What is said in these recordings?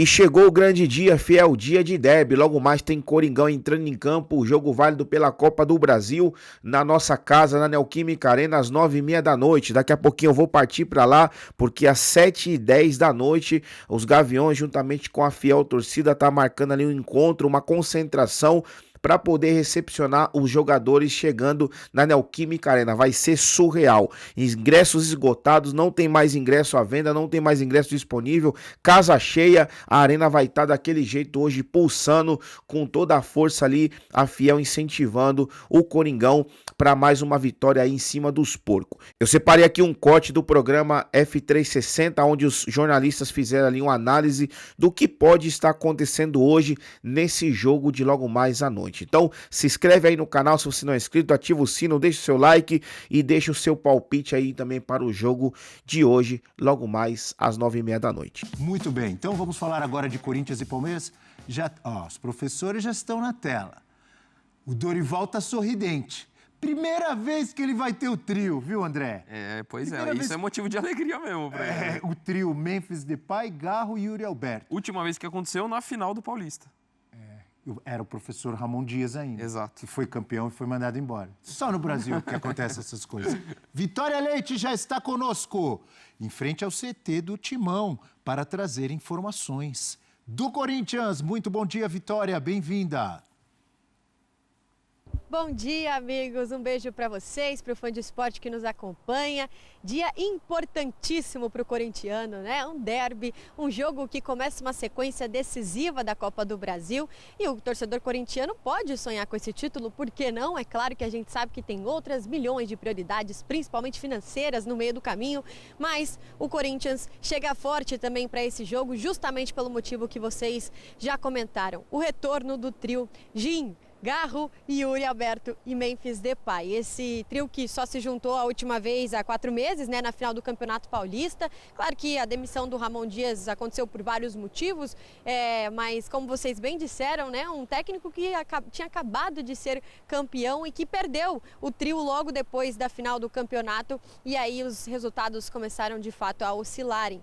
E chegou o grande dia, fiel dia de derby. Logo mais tem Coringão entrando em campo, o jogo válido pela Copa do Brasil, na nossa casa, na Neoquímica Arena, às 9h30 da noite. Daqui a pouquinho eu vou partir para lá, porque às 7h10 da noite, os Gaviões, juntamente com a fiel torcida, tá marcando ali um encontro, uma concentração, para poder recepcionar os jogadores chegando na Neoquímica Arena. Vai ser surreal. Ingressos esgotados, não tem mais ingresso à venda, não tem mais ingresso disponível. Casa cheia, a arena vai estar daquele jeito hoje, pulsando com toda a força ali, a fiel incentivando o Coringão para mais uma vitória aí em cima dos porcos. Eu separei aqui um corte do programa F360, onde os jornalistas fizeram ali uma análise do que pode estar acontecendo hoje nesse jogo de logo mais à noite. Então, se inscreve aí no canal se você não é inscrito, ativa o sino, deixa o seu like e deixa o seu palpite aí também para o jogo de hoje, logo mais às 9h30 da noite. Muito bem, então vamos falar agora de Corinthians e Palmeiras. Os professores já estão na tela. O Dorival tá sorridente. Primeira vez que ele vai ter o trio, viu, André? Pois é, isso é motivo de alegria mesmo pra ele. O trio Memphis Depay, Garro e Yuri Alberto. Última vez que aconteceu na final do Paulista. Era o professor Ramon Dias ainda. Exato. Que foi campeão e foi mandado embora. Só no Brasil que acontecem essas coisas. Vitória Leite já está conosco, em frente ao CT do Timão, para trazer informações. Do Corinthians, muito bom dia, Vitória, bem-vinda. Bom dia, amigos. Um beijo para vocês, para o fã de esporte que nos acompanha. Dia importantíssimo para o corintiano, né? Um derby, um jogo que começa uma sequência decisiva da Copa do Brasil. E o torcedor corintiano pode sonhar com esse título, por que não? É claro que a gente sabe que tem outras milhões de prioridades, principalmente financeiras, no meio do caminho. Mas o Corinthians chega forte também para esse jogo, justamente pelo motivo que vocês já comentaram. O retorno do trio Jim, Garro, Yuri Alberto e Memphis Depay. Esse trio que só se juntou a última vez há 4 meses, né, na final do Campeonato Paulista. Claro que a demissão do Ramon Dias aconteceu por vários motivos, mas como vocês bem disseram, né, um técnico que tinha acabado de ser campeão e que perdeu o trio logo depois da final do campeonato, e aí os resultados começaram de fato a oscilarem.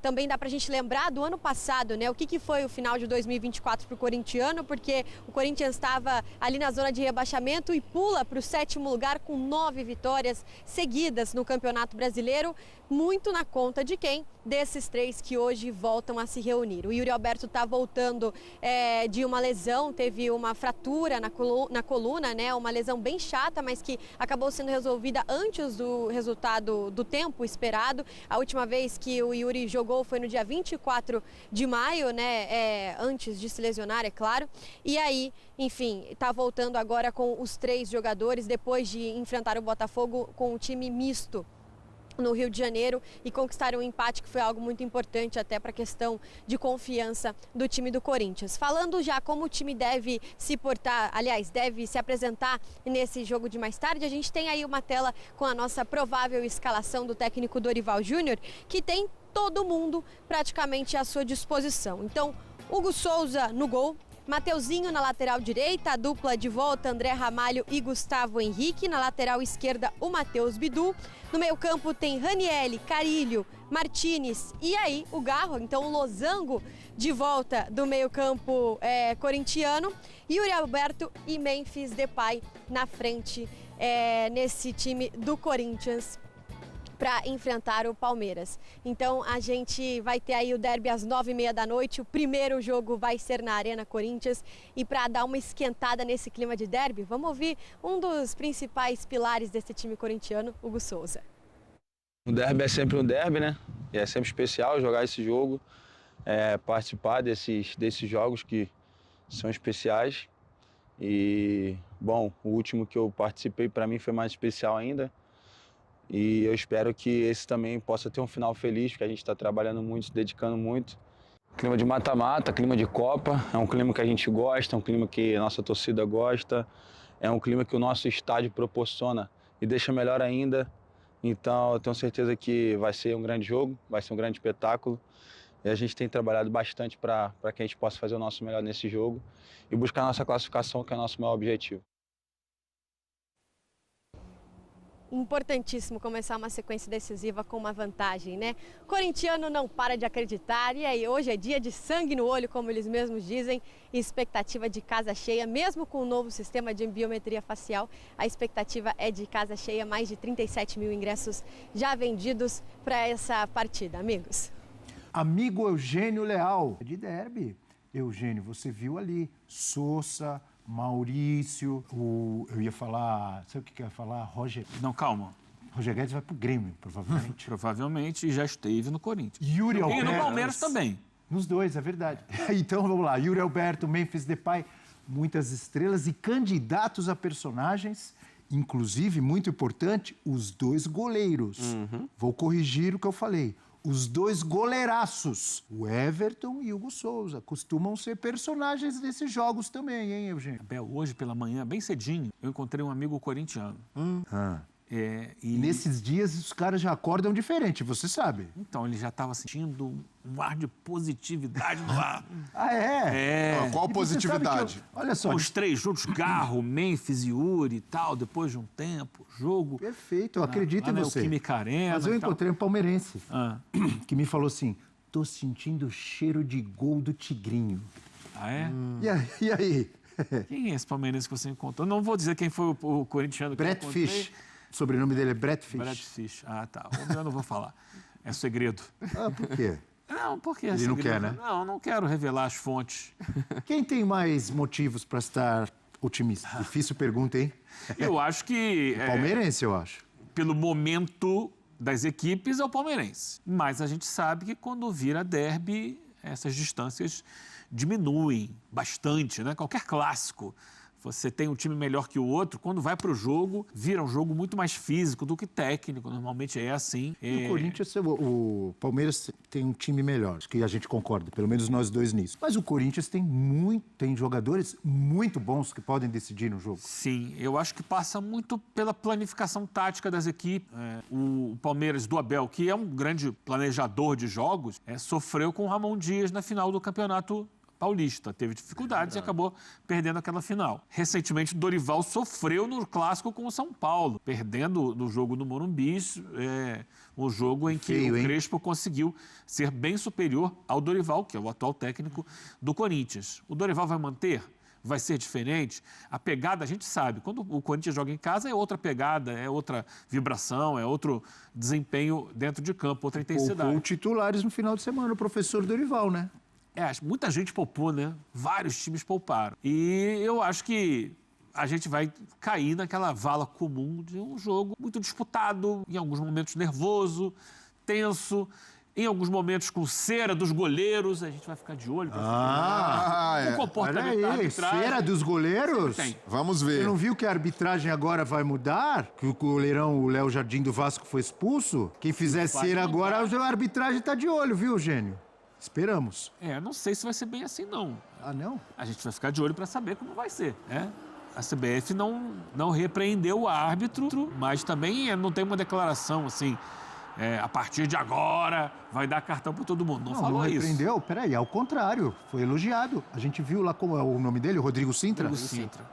Também dá pra gente lembrar do ano passado, né, o que foi o final de 2024 para o corintiano, porque o Corinthians estava ali na zona de rebaixamento e pula para o 7º lugar com 9 vitórias seguidas no Campeonato Brasileiro, muito na conta de quem? Desses 3 que hoje voltam a se reunir. O Yuri Alberto está voltando de uma lesão, teve uma fratura na coluna, né? Uma lesão bem chata, mas que acabou sendo resolvida antes do resultado do tempo esperado. A última vez que o Yuri jogou foi no dia 24 de maio, né? Antes de se lesionar, é claro. E aí, enfim, está voltando agora com os 3 jogadores, depois de enfrentar o Botafogo com um time misto no Rio de Janeiro e conquistar um empate, que foi algo muito importante até para a questão de confiança do time do Corinthians. Falando já como o time deve se portar, aliás, deve se apresentar nesse jogo de mais tarde, a gente tem aí uma tela com a nossa provável escalação do técnico Dorival Júnior, que tem todo mundo praticamente à sua disposição. Então, Hugo Souza no gol, Mateuzinho na lateral direita, a dupla de volta André Ramalho e Gustavo Henrique. Na lateral esquerda, o Matheus Bidu. No meio campo tem Ranielli, Carilho, Martinez e aí o Garro, então o losango de volta do meio campo corintiano. Yuri Alberto e Memphis Depay na frente nesse time do Corinthians para enfrentar o Palmeiras. Então a gente vai ter aí o derby às 9h30 da noite. O primeiro jogo vai ser na Arena Corinthians. E para dar uma esquentada nesse clima de derby, vamos ouvir um dos principais pilares desse time corintiano, Hugo Souza. O derby é sempre um derby, né? E é sempre especial jogar esse jogo, participar desses jogos que são especiais. E, bom, o último que eu participei para mim foi mais especial ainda. E eu espero que esse também possa ter um final feliz, porque a gente está trabalhando muito, se dedicando muito. Clima de mata-mata, clima de Copa, é um clima que a gente gosta, é um clima que a nossa torcida gosta, é um clima que o nosso estádio proporciona e deixa melhor ainda. Então eu tenho certeza que vai ser um grande jogo, vai ser um grande espetáculo. E a gente tem trabalhado bastante para que a gente possa fazer o nosso melhor nesse jogo e buscar a nossa classificação, que é o nosso maior objetivo. Importantíssimo começar uma sequência decisiva com uma vantagem, né? O corintiano não para de acreditar e aí hoje é dia de sangue no olho, como eles mesmos dizem, e expectativa de casa cheia, mesmo com o novo sistema de biometria facial, a expectativa é de casa cheia, mais de 37 mil ingressos já vendidos para essa partida, amigos. Amigo Eugênio Leal, de derby. Eugênio, você viu ali, Sousa, Maurício, eu ia falar, sabe o que eu ia falar? Roger. Não, calma. Roger Guedes vai pro Grêmio, provavelmente. Provavelmente, e já esteve no Corinthians. Yuri Alberto. E no Palmeiras também. Nos dois, é verdade. Então, vamos lá. Yuri Alberto, Memphis Depay, muitas estrelas e candidatos a personagens, inclusive, muito importante, os dois goleiros. Vou corrigir o que eu falei. Os dois goleiraços, o Everton e o Hugo Souza, costumam ser personagens desses jogos também, hein, Eugênio? Abel, hoje pela manhã, bem cedinho, eu encontrei um amigo corintiano. E nesses dias, os caras já acordam diferente, você sabe. Então, ele já estava sentindo um ar de positividade no ar. Ah, é? Qual positividade? Olha só. Os três juntos, Garro, Memphis e Yuri e tal, depois de um tempo, jogo. Perfeito, eu acredito em você. Química Arena. Mas eu encontrei um palmeirense que me falou assim, tô sentindo o cheiro de gol do Tigrinho. Ah, é? E aí? Quem é esse palmeirense que você encontrou? Não vou dizer quem foi o corintiano que Brett eu encontrei. Fish. O sobrenome dele é Brett Fish. Brett Fish. Ah, tá. Eu não vou falar. É segredo. Ah, por quê? Não, porque é Ele segredo. não quer, né? Não quero revelar as fontes. Quem tem mais motivos para estar otimista? Difícil pergunta, hein? Eu acho que... Palmeirense, eu acho. Pelo momento das equipes, é o palmeirense. Mas a gente sabe que quando vira derby, essas distâncias diminuem bastante, né? Qualquer clássico. Você tem um time melhor que o outro, quando vai para o jogo, vira um jogo muito mais físico do que técnico. Normalmente é assim. O Corinthians, o Palmeiras tem um time melhor, acho que a gente concorda, pelo menos nós dois nisso. Mas o Corinthians tem jogadores muito bons que podem decidir no jogo. Sim, eu acho que passa muito pela planificação tática das equipes. O Palmeiras do Abel, que é um grande planejador de jogos, sofreu com o Ramon Dias na final do Campeonato Paulista. Teve dificuldades e acabou perdendo aquela final. Recentemente, o Dorival sofreu no clássico com o São Paulo, perdendo no jogo no Morumbi, um jogo em que o Crespo conseguiu ser bem superior ao Dorival, que é o atual técnico do Corinthians. O Dorival vai manter? Vai ser diferente? A pegada, a gente sabe, quando o Corinthians joga em casa, é outra pegada, é outra vibração, é outro desempenho dentro de campo, outra intensidade. Poupou titulares no final de semana, o professor Dorival, né? Muita gente poupou, né? Vários times pouparam. E eu acho que a gente vai cair naquela vala comum de um jogo muito disputado, em alguns momentos nervoso, tenso, em alguns momentos com cera dos goleiros. A gente vai ficar de olho. O comportamento da arbitragem. Cera dos goleiros? Tem. Vamos ver. Você não viu que a arbitragem agora vai mudar? Que o goleirão, o Léo Jardim do Vasco, foi expulso? Quem fizer cera agora, a arbitragem tá de olho, viu, Eugênio? Esperamos. Não sei se vai ser bem assim, não. Ah, não? A gente vai ficar de olho para saber como vai ser, né? A CBF não repreendeu o árbitro, mas também não tem uma declaração assim, a partir de agora vai dar cartão para todo mundo. Não falou isso. Não repreendeu? Peraí, ao contrário, foi elogiado. A gente viu lá, como é o nome dele, o Rodrigo Sintra? Rodrigo Sintra.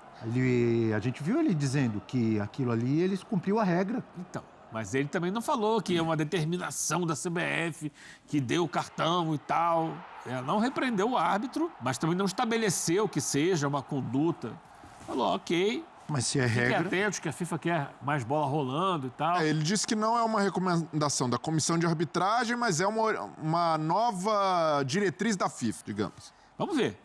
A gente viu ele dizendo que aquilo ali, ele cumpriu a regra. Então, mas ele também não falou que é uma determinação da CBF, que deu o cartão e tal. Ela não repreendeu o árbitro, mas também não estabeleceu que seja uma conduta. Falou, ok. Mas se é regra... Fiquem atentos que a FIFA quer mais bola rolando e tal. Ele disse que não é uma recomendação da comissão de arbitragem, mas é uma nova diretriz da FIFA, digamos. Vamos ver.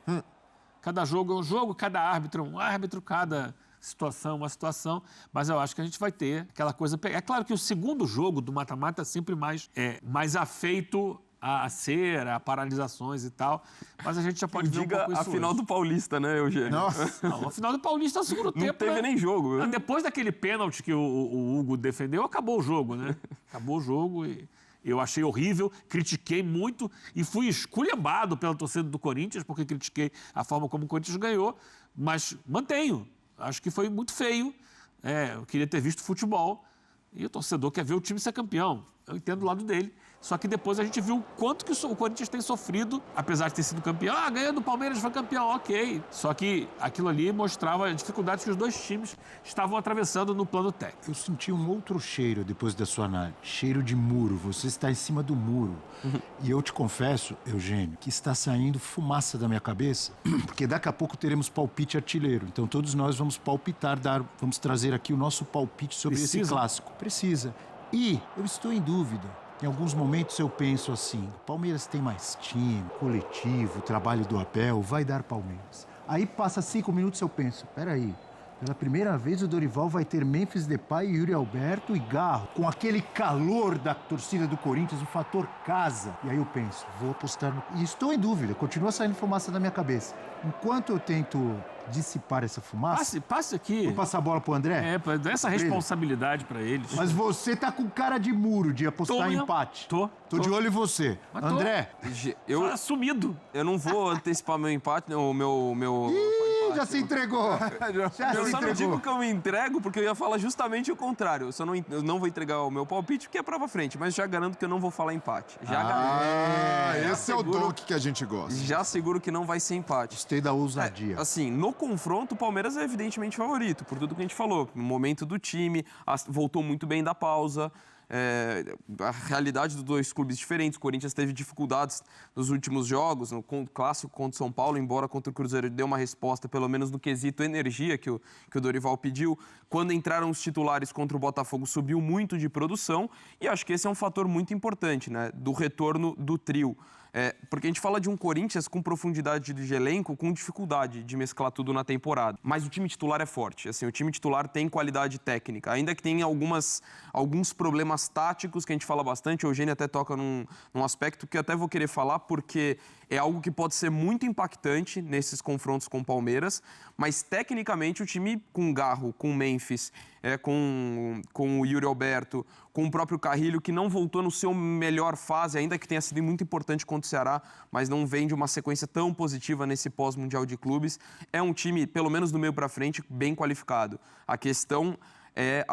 Cada jogo é um jogo, cada árbitro é um árbitro, cada situação, uma situação, mas eu acho que a gente vai ter aquela coisa... É claro que o segundo jogo do mata-mata é sempre mais afeito a cera, a paralisações e tal, mas a gente já pode ver um pouco isso a final hoje. do Paulista, né, Eugênio? Nossa. Não, a final do Paulista, segundo tempo... Não teve nem jogo. Depois daquele pênalti que o Hugo defendeu, acabou o jogo, né? Acabou o jogo e... Eu achei horrível, critiquei muito e fui esculhambado pela torcida do Corinthians, porque critiquei a forma como o Corinthians ganhou, mas mantenho. Acho que foi muito feio. Eu queria ter visto futebol e o torcedor quer ver o time ser campeão. Eu entendo o lado dele, Só que depois a gente viu o quanto que o Corinthians tem sofrido, apesar de ter sido campeão. Ganhou do Palmeiras, foi campeão, ok. Só que aquilo ali mostrava as dificuldades que os dois times estavam atravessando no plano técnico. Eu senti um outro cheiro depois da sua análise. Cheiro de muro. Você está em cima do muro. E eu te confesso, Eugênio, que está saindo fumaça da minha cabeça, porque daqui a pouco teremos palpite artilheiro. Então todos nós vamos palpitar, vamos trazer aqui o nosso palpite sobre esse clássico. Precisa. E eu estou em dúvida. Em alguns momentos eu penso assim, Palmeiras tem mais time, coletivo, trabalho do Abel, vai dar Palmeiras. Aí passa 5 minutos eu penso, peraí, pela primeira vez o Dorival vai ter Memphis Depay, Yuri Alberto e Garro, com aquele calor da torcida do Corinthians, o fator casa. E aí eu penso, vou apostar no... E estou em dúvida, continua saindo fumaça da minha cabeça. Enquanto eu tento dissipar essa fumaça... Passe aqui. Vou passar a bola pro André? Dá essa responsabilidade pra eles. Mas você tá com cara de muro de apostar em empate. Tô de olho em você. Mas André? Eu, sumido. eu não vou antecipar meu empate, o meu Ih, empate. já se entregou. Eu só não digo que eu me entrego, porque eu ia falar justamente o contrário. Eu não vou entregar o meu palpite, porque é pra frente, mas já garanto que eu não vou falar empate. Já garanto. Esse é o toque que a gente gosta. Já seguro que não vai ser empate. Gostei da ousadia. Assim, no confronto, o Palmeiras é evidentemente favorito, por tudo que a gente falou. No momento do time, voltou muito bem da pausa. A realidade dos dois clubes diferentes. O Corinthians teve dificuldades nos últimos jogos, no clássico contra o São Paulo, embora contra o Cruzeiro deu uma resposta, pelo menos no quesito energia que o Dorival pediu. Quando entraram os titulares contra o Botafogo, subiu muito de produção, e acho que esse é um fator muito importante, né, do retorno do trio. Porque a gente fala de um Corinthians com profundidade de elenco, com dificuldade de mesclar tudo na temporada. Mas o time titular é forte. Assim, o time titular tem qualidade técnica. Ainda que tenha alguns problemas táticos que a gente fala bastante. O Eugênio até toca num aspecto que eu até vou querer falar, porque é algo que pode ser muito impactante nesses confrontos com o Palmeiras. Mas, tecnicamente, o time com Garro, com Memphis, com o Yuri Alberto, com o próprio Carrilho, que não voltou no seu melhor fase, ainda que tenha sido muito importante contra o Ceará, mas não vem de uma sequência tão positiva nesse pós-mundial de clubes. É um time, pelo menos do meio para frente, bem qualificado. A questão é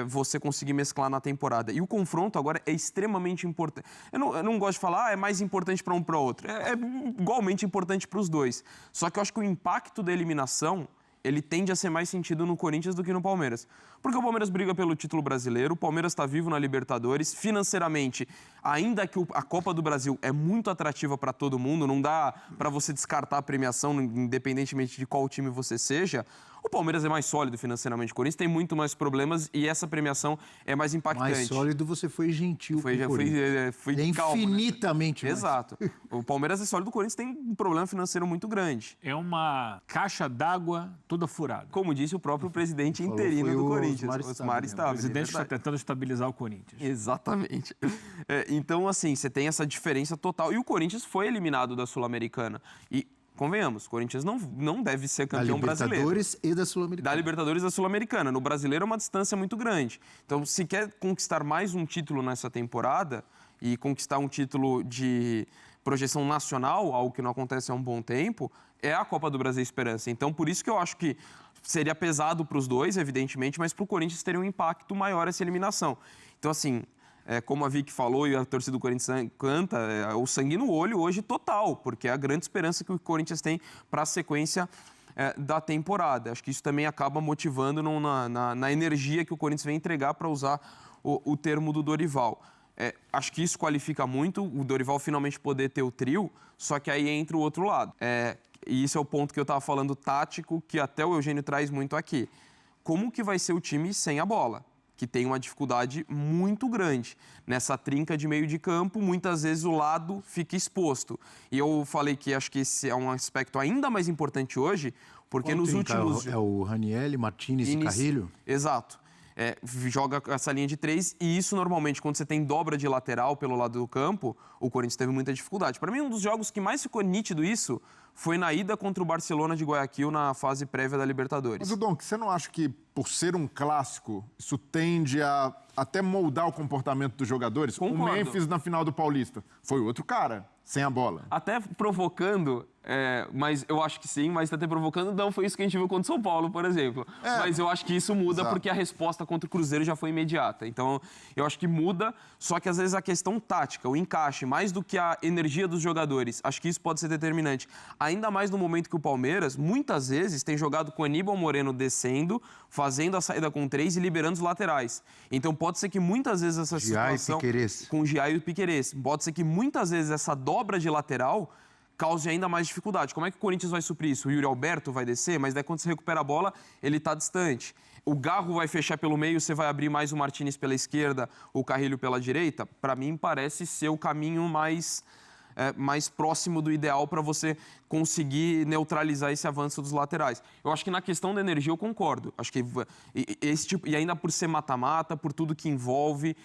você conseguir mesclar na temporada. E o confronto agora é extremamente importante. Eu não gosto de falar, é mais importante para um para o outro. É igualmente importante para os dois. Só que eu acho que o impacto da eliminação, ele tende a ser mais sentido no Corinthians do que no Palmeiras. Porque o Palmeiras briga pelo título brasileiro, o Palmeiras está vivo na Libertadores, financeiramente, ainda que a Copa do Brasil é muito atrativa para todo mundo, não dá para você descartar a premiação, independentemente de qual time você seja, o Palmeiras é mais sólido financeiramente, o Corinthians tem muito mais problemas e essa premiação é mais impactante. Mais sólido, você foi gentil com o Corinthians. Fui calmo, infinitamente né? mais. Exato. O Palmeiras é sólido, o Corinthians tem um problema financeiro muito grande. É uma caixa d'água toda furada. Como disse o próprio presidente interino do Corinthians, Osmar O Stabile. presidente está tentando estabilizar o Corinthians. Exatamente. Então, assim, você tem essa diferença total. E o Corinthians foi eliminado da Sul-Americana. E, convenhamos, o Corinthians não deve ser campeão brasileiro. Da Libertadores e da Sul-Americana. Da Libertadores e da Sul-Americana. No brasileiro é uma distância muito grande. Então, se quer conquistar mais um título nessa temporada e conquistar um título de projeção nacional, algo que não acontece há um bom tempo, é a Copa do Brasil Esperança. Então, por isso que eu acho que seria pesado para os dois, evidentemente, mas para o Corinthians teria um impacto maior essa eliminação. Então, assim, como a Vicky falou e a torcida do Corinthians canta, o sangue no olho hoje total, porque é a grande esperança que o Corinthians tem para a sequência da temporada. Acho que isso também acaba motivando na energia que o Corinthians vem entregar, para usar o termo do Dorival. Acho que isso qualifica muito, o Dorival finalmente poder ter o trio, só que aí entra o outro lado. E isso é o ponto que eu estava falando tático, que até o Eugênio traz muito aqui. Como que vai ser o time sem a bola? Que tem uma dificuldade muito grande. Nessa trinca de meio de campo, muitas vezes o lado fica exposto. E eu falei que acho que esse é um aspecto ainda mais importante hoje, porque nos últimos... É o Ranieri, Martínez e Carrilho? Exato. Joga essa linha de 3 e isso normalmente, quando você tem dobra de lateral pelo lado do campo, o Corinthians teve muita dificuldade. Para mim, um dos jogos que mais ficou nítido isso foi na ida contra o Barcelona de Guayaquil na fase prévia da Libertadores. Mas, Donk, você não acha que, por ser um clássico, isso tende a até moldar o comportamento dos jogadores? Concordo. O Memphis na final do Paulista foi outro cara, sem a bola. Até provocando Mas eu acho que sim, mas tá até provocando. Não foi isso que a gente viu contra o São Paulo, por exemplo. Mas eu acho que isso muda porque a resposta contra o Cruzeiro já foi imediata. Então, eu acho que muda, só que às vezes a questão tática, o encaixe, mais do que a energia dos jogadores, acho que isso pode ser determinante. Ainda mais no momento que o Palmeiras, muitas vezes, tem jogado com o Aníbal Moreno descendo, fazendo a saída com 3 e liberando os laterais. Então, pode ser que muitas vezes essa situação... Com o Giai e o Piquerez. Pode ser que muitas vezes essa dobra de lateral cause ainda mais dificuldade. Como é que o Corinthians vai suprir isso? O Yuri Alberto vai descer, mas daí quando você recupera a bola, ele está distante. O Garro vai fechar pelo meio, você vai abrir mais o Martínez pela esquerda, o Carrilho pela direita? Para mim, parece ser o caminho mais próximo do ideal para você conseguir neutralizar esse avanço dos laterais. Eu acho que na questão da energia eu concordo. Acho que e ainda por ser mata-mata, por tudo que envolve...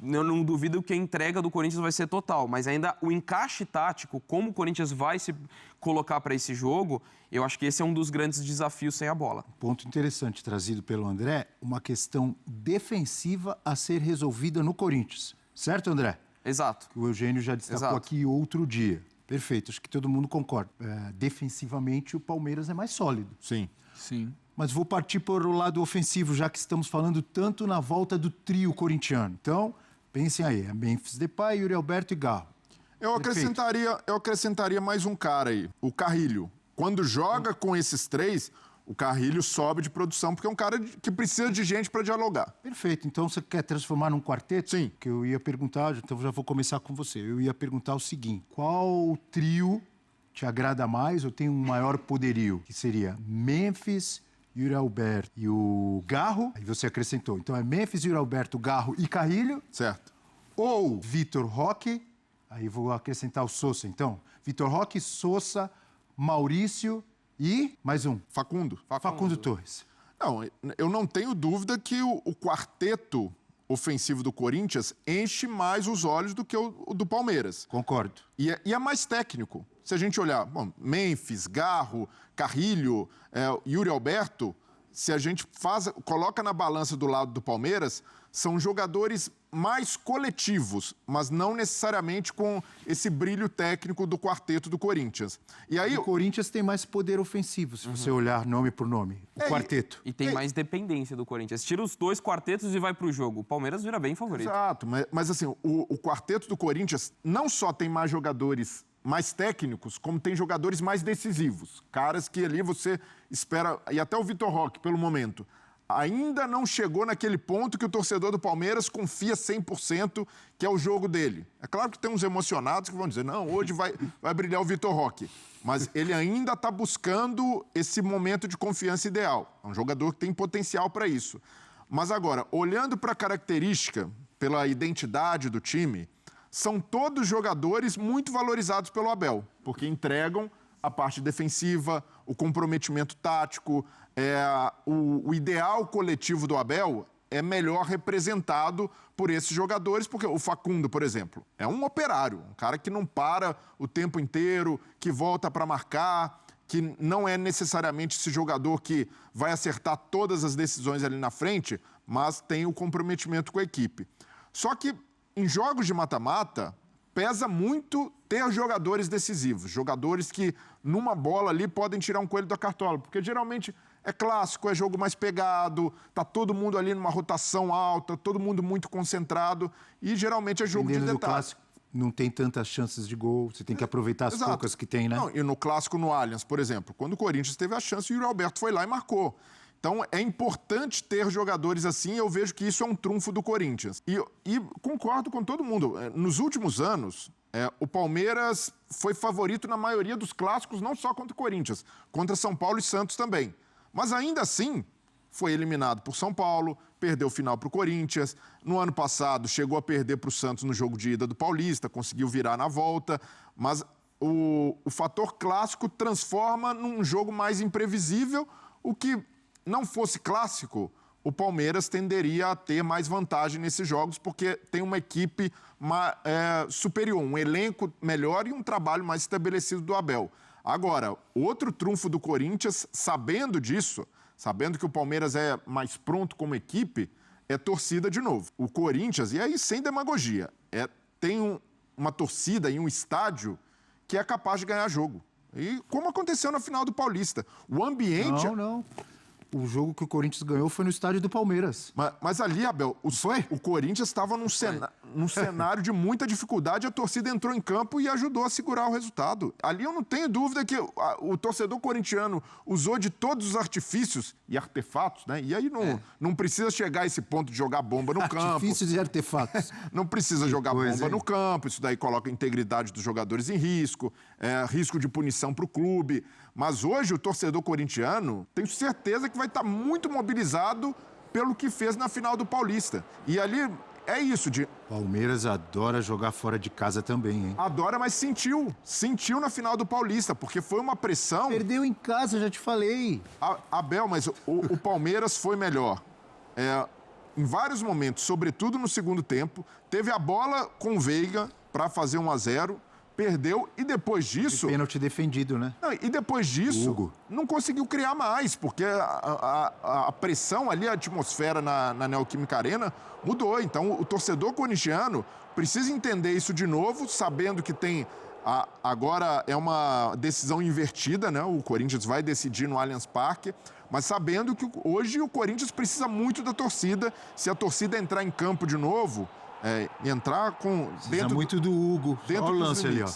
Eu não duvido que a entrega do Corinthians vai ser total, mas ainda o encaixe tático, como o Corinthians vai se colocar para esse jogo, eu acho que esse é um dos grandes desafios sem a bola. Ponto interessante trazido pelo André, uma questão defensiva a ser resolvida no Corinthians. Certo, André? Exato. O Eugênio já destacou aqui outro dia. Perfeito, acho que todo mundo concorda. Defensivamente, o Palmeiras é mais sólido. Sim. Mas vou partir para o lado ofensivo, já que estamos falando tanto na volta do trio corintiano. Então, pensem aí, Memphis Depay, Yuri Alberto e Garro. Eu acrescentaria mais um cara aí, o Carrilho. Quando joga com esses 3, o Carrilho sobe de produção, porque é um cara que precisa de gente para dialogar. Perfeito. Então, você quer transformar num quarteto? Sim. Que eu ia perguntar, então já vou começar com você. Eu ia perguntar o seguinte, qual trio te agrada mais ou tem um maior poderio? Que seria Memphis, Yuri Alberto e o Garro. Aí você acrescentou. Então é Memphis, Yuri Alberto, Garro e Carrilho. Certo. Ou Vitor Roque. Aí vou acrescentar o Sousa, então. Vitor Roque, Sousa, Maurício e mais um. Facundo Torres. Não, eu não tenho dúvida que o quarteto ofensivo do Corinthians enche mais os olhos do que o do Palmeiras. Concordo. E é mais técnico. Se a gente olhar, Memphis, Garro, Carrilho, Yuri Alberto, se a gente coloca na balança do lado do Palmeiras, são jogadores mais coletivos, mas não necessariamente com esse brilho técnico do quarteto do Corinthians. E aí, o Corinthians tem mais poder ofensivo, se você olhar nome por nome. O quarteto. E tem mais dependência do Corinthians. Tira os 2 quartetos e vai pro jogo. O Palmeiras vira bem favorito. Exato, mas assim, o quarteto do Corinthians não só tem mais jogadores mais técnicos, como tem jogadores mais decisivos. Caras que ali você espera... E até o Vitor Roque, pelo momento, ainda não chegou naquele ponto que o torcedor do Palmeiras confia 100% que é o jogo dele. É claro que tem uns emocionados que vão dizer, não, hoje vai brilhar o Vitor Roque. Mas ele ainda está buscando esse momento de confiança ideal. É um jogador que tem potencial para isso. Mas agora, olhando para a característica, pela identidade do time, são todos jogadores muito valorizados pelo Abel, porque entregam a parte defensiva, o comprometimento tático, o ideal coletivo do Abel é melhor representado por esses jogadores, porque o Facundo, por exemplo, é um operário, um cara que não para o tempo inteiro, que volta para marcar, que não é necessariamente esse jogador que vai acertar todas as decisões ali na frente, mas tem o comprometimento com a equipe. Só que em jogos de mata-mata, pesa muito ter jogadores decisivos, jogadores que numa bola ali podem tirar um coelho da cartola, porque geralmente é clássico, é jogo mais pegado, tá todo mundo ali numa rotação alta, todo mundo muito concentrado e geralmente é jogo de detalhe. Clássico, não tem tantas chances de gol, você tem que aproveitar as poucas que tem, né? Não, e no clássico no Allianz, por exemplo, quando o Corinthians teve a chance, o Yuri Alberto foi lá e marcou. Então, é importante ter jogadores assim, eu vejo que isso é um trunfo do Corinthians. E concordo com todo mundo. Nos últimos anos, o Palmeiras foi favorito na maioria dos clássicos, não só contra o Corinthians, contra São Paulo e Santos também. Mas ainda assim, foi eliminado por São Paulo, perdeu o final para o Corinthians. No ano passado, chegou a perder para o Santos no jogo de ida do Paulista, conseguiu virar na volta. Mas o fator clássico transforma num jogo mais imprevisível, o que não fosse clássico, o Palmeiras tenderia a ter mais vantagem nesses jogos, porque tem uma equipe superior, um elenco melhor e um trabalho mais estabelecido do Abel. Agora, outro trunfo do Corinthians, sabendo disso, sabendo que o Palmeiras é mais pronto como equipe, é torcida de novo. O Corinthians, e aí sem demagogia, tem uma torcida e um estádio que é capaz de ganhar jogo. E como aconteceu na final do Paulista. O ambiente... Não. O jogo que o Corinthians ganhou foi no estádio do Palmeiras. Mas ali, Abel, o Corinthians estava num cenário de muita dificuldade, a torcida entrou em campo e ajudou a segurar o resultado. Ali eu não tenho dúvida que o torcedor corintiano usou de todos os artifícios e artefatos, né? E aí não precisa chegar a esse ponto de jogar bomba no campo. Artifícios e artefatos. Não precisa jogar bomba no campo, isso daí coloca a integridade dos jogadores em risco, risco de punição para o clube. Mas hoje o torcedor corintiano, tenho certeza que vai estar muito mobilizado pelo que fez na final do Paulista. E ali é isso. Palmeiras adora jogar fora de casa também, hein? Adora, mas sentiu na final do Paulista, porque foi uma pressão. Perdeu em casa, já te falei. Abel, mas o Palmeiras foi melhor. Em vários momentos, sobretudo no segundo tempo, teve a bola com o Veiga para fazer 1-0. Perdeu e depois disso... Pênalti defendido, né? Não, e depois disso, Hugo. Não conseguiu criar mais, porque a pressão ali, a atmosfera na Neoquímica Arena mudou. Então, o torcedor corintiano precisa entender isso de novo, sabendo que tem... Agora é uma decisão invertida, né? O Corinthians vai decidir no Allianz Parque, mas sabendo que hoje o Corinthians precisa muito da torcida. Se a torcida entrar em campo de novo... entrar com... Precisa muito do Hugo. Dentro olha o dos lance ali, ó.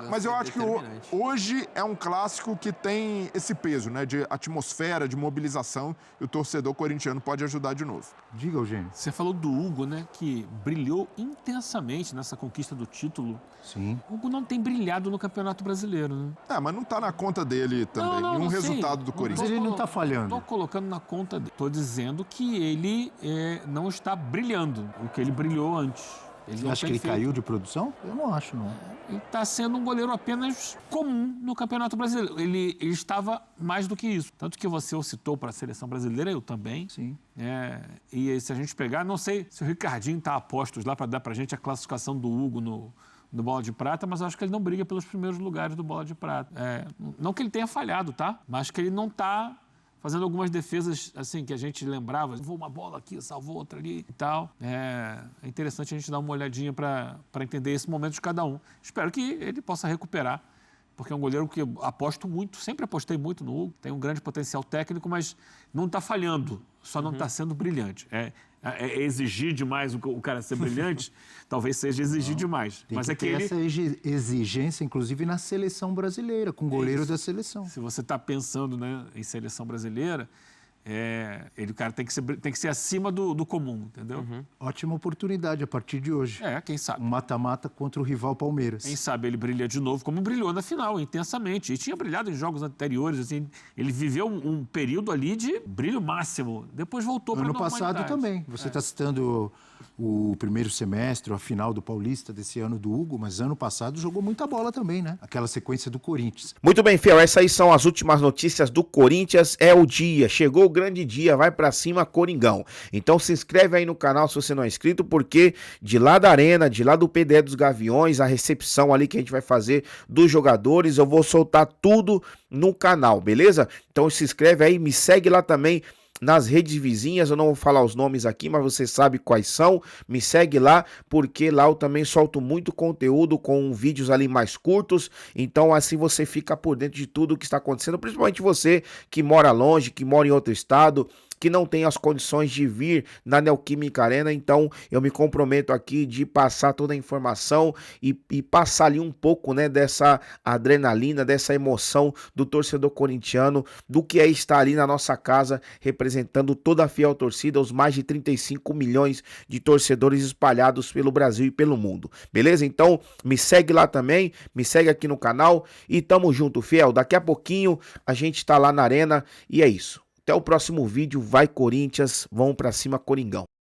Mas eu acho que hoje é um clássico que tem esse peso, né? De atmosfera, de mobilização, e o torcedor corintiano pode ajudar de novo. Diga, Eugênio. Você falou do Hugo, né? Que brilhou intensamente nessa conquista do título. Sim. O Hugo não tem brilhado no Campeonato Brasileiro, né? Mas não tá na conta dele também. Não Resultado do Corinthians. Mas ele não tá falhando. Estou colocando na conta dele. Estou dizendo que ele não está brilhando o que ele brilhou antes. Você acha que ele caiu de produção? Eu não acho, não. Ele está sendo um goleiro apenas comum no Campeonato Brasileiro. Ele estava mais do que isso. Tanto que você o citou para a Seleção Brasileira, eu também. Sim. E se a gente pegar, não sei se o Ricardinho está a postos lá para dar para a gente a classificação do Hugo no Bola de Prata, mas eu acho que ele não briga pelos primeiros lugares do Bola de Prata. Não que ele tenha falhado, tá? Mas que ele não está fazendo algumas defesas assim que a gente lembrava. Salvou uma bola aqui, salvou outra ali e tal. É interessante a gente dar uma olhadinha para entender esse momento de cada um. Espero que ele possa recuperar, porque é um goleiro que eu aposto muito, sempre apostei muito no Hugo, tem um grande potencial técnico, mas não está falhando, só não está sendo brilhante. Exigir demais o cara ser brilhante, talvez seja exigir demais. Tem mas que ter essa exigência, inclusive, na seleção brasileira, com o goleiro da seleção. Se você está pensando, né, em seleção brasileira, o cara tem que ser acima do comum, entendeu? Ótima oportunidade a partir de hoje. Quem sabe. Um mata-mata contra o rival Palmeiras. Quem sabe ele brilha de novo, como brilhou na final, intensamente. E tinha brilhado em jogos anteriores, assim. Ele viveu um período ali de brilho máximo. Depois voltou para a normalidade. Ano passado também. Você está citando o primeiro semestre, a final do Paulista desse ano do Hugo, mas ano passado jogou muita bola também, né? Aquela sequência do Corinthians. Muito bem, Fiel, essas aí são as últimas notícias do Corinthians. É o dia, chegou o grande dia, vai pra cima, Coringão. Então se inscreve aí no canal se você não é inscrito, porque de lá da Arena, de lá do PDE dos Gaviões, a recepção ali que a gente vai fazer dos jogadores, eu vou soltar tudo no canal, beleza? Então se inscreve aí, me segue lá também nas redes vizinhas, eu não vou falar os nomes aqui, mas você sabe quais são, me segue lá, porque lá eu também solto muito conteúdo com vídeos ali mais curtos, então assim você fica por dentro de tudo que está acontecendo, principalmente você que mora longe, que mora em outro estado, que não tem as condições de vir na Neoquímica Arena, então eu me comprometo aqui de passar toda a informação e passar ali um pouco, né, dessa adrenalina, dessa emoção do torcedor corintiano, do que é estar ali na nossa casa, representando toda a fiel torcida, os mais de 35 milhões de torcedores espalhados pelo Brasil e pelo mundo, beleza? Então me segue lá também, me segue aqui no canal e tamo junto, fiel, daqui a pouquinho a gente tá lá na Arena e é isso. Até o próximo vídeo, vai Corinthians, vamos pra cima, Coringão.